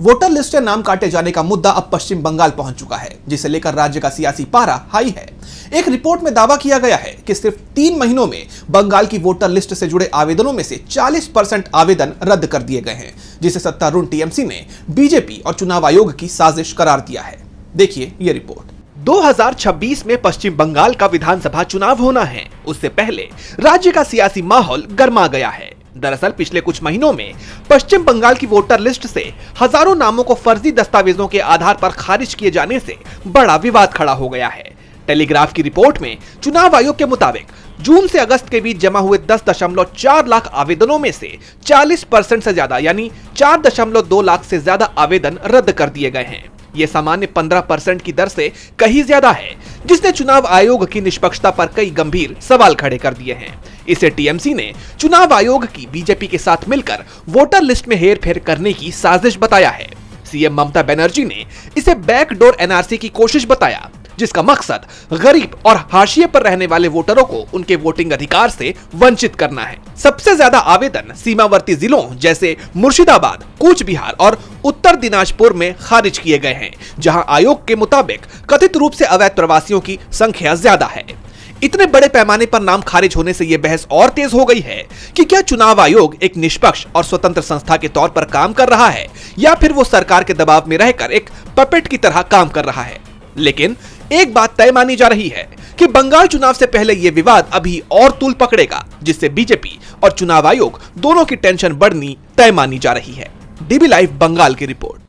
Voter list से नाम काटे जाने का मुद्दा अब पश्चिम बंगाल पहुंच चुका है, जिसे लेकर राज्य का सियासी पारा हाई है। एक रिपोर्ट में दावा किया गया है कि सिर्फ 3 महीनों में बंगाल की वोटर लिस्ट से जुड़े आवेदनों में से 40% आवेदन रद्द कर दिए गए हैं, जिसे सत्तारूढ़ टीएमसी ने बीजेपी और चुनाव आयोग की साजिश करार दिया है। देखिए ये रिपोर्ट। 2026 में पश्चिम बंगाल का विधानसभा चुनाव होना है। उससे पहले राज्य का सियासी माहौल गर्मा गया है। दरअसल पिछले कुछ महीनों में पश्चिम बंगाल की वोटर लिस्ट से हजारों नामों को फर्जी दस्तावेजों के आधार पर खारिज किए जाने से बड़ा विवाद खड़ा हो गया है। टेलीग्राफ की रिपोर्ट में चुनाव आयोग के मुताबिक जून से अगस्त के बीच जमा हुए 10.4 लाख आवेदनों में से 40% से ज्यादा यानी 4.2 लाख से ज्यादा आवेदन रद्द कर दिए गए हैं। ये सामान्य 15% की दर से कहीं ज्यादा है, जिसने चुनाव आयोग की निष्पक्षता पर कई गंभीर सवाल खड़े कर दिए हैं। इसे टीएमसी ने चुनाव आयोग की बीजेपी के साथ मिलकर वोटर लिस्ट में हेरफेर करने की साजिश बताया है। सीएम ममता बनर्जी ने इसे बैकडोर एनआरसी की कोशिश बताया, जिसका मकसद गरीब और हाशिए पर रहने वाले वोटरों को उनके वोटिंग अधिकार से वंचित करना है। सबसे ज्यादा आवेदन सीमावर्ती जिलों जैसे मुर्शिदाबाद, कूच बिहार और उत्तर दिनाजपुर में खारिज किए गए हैं, जहां आयोग के मुताबिक कथित रूप से अवैध प्रवासियों की संख्या ज्यादा है। इतने बड़े पैमाने पर नाम खारिज होने से यह बहस और तेज हो गई है कि क्या चुनाव आयोग एक निष्पक्ष और स्वतंत्र संस्था के तौर पर काम कर रहा है या फिर वो सरकार के दबाव में रहकर एक पपेट की तरह काम कर रहा है। लेकिन एक बात तय मानी जा रही है कि बंगाल चुनाव से पहले यह विवाद अभी और तूल पकड़ेगा, जिससे बीजेपी और चुनाव आयोग दोनों की टेंशन बढ़नी तय मानी जा रही है। डीबी लाइव बंगाल की रिपोर्ट।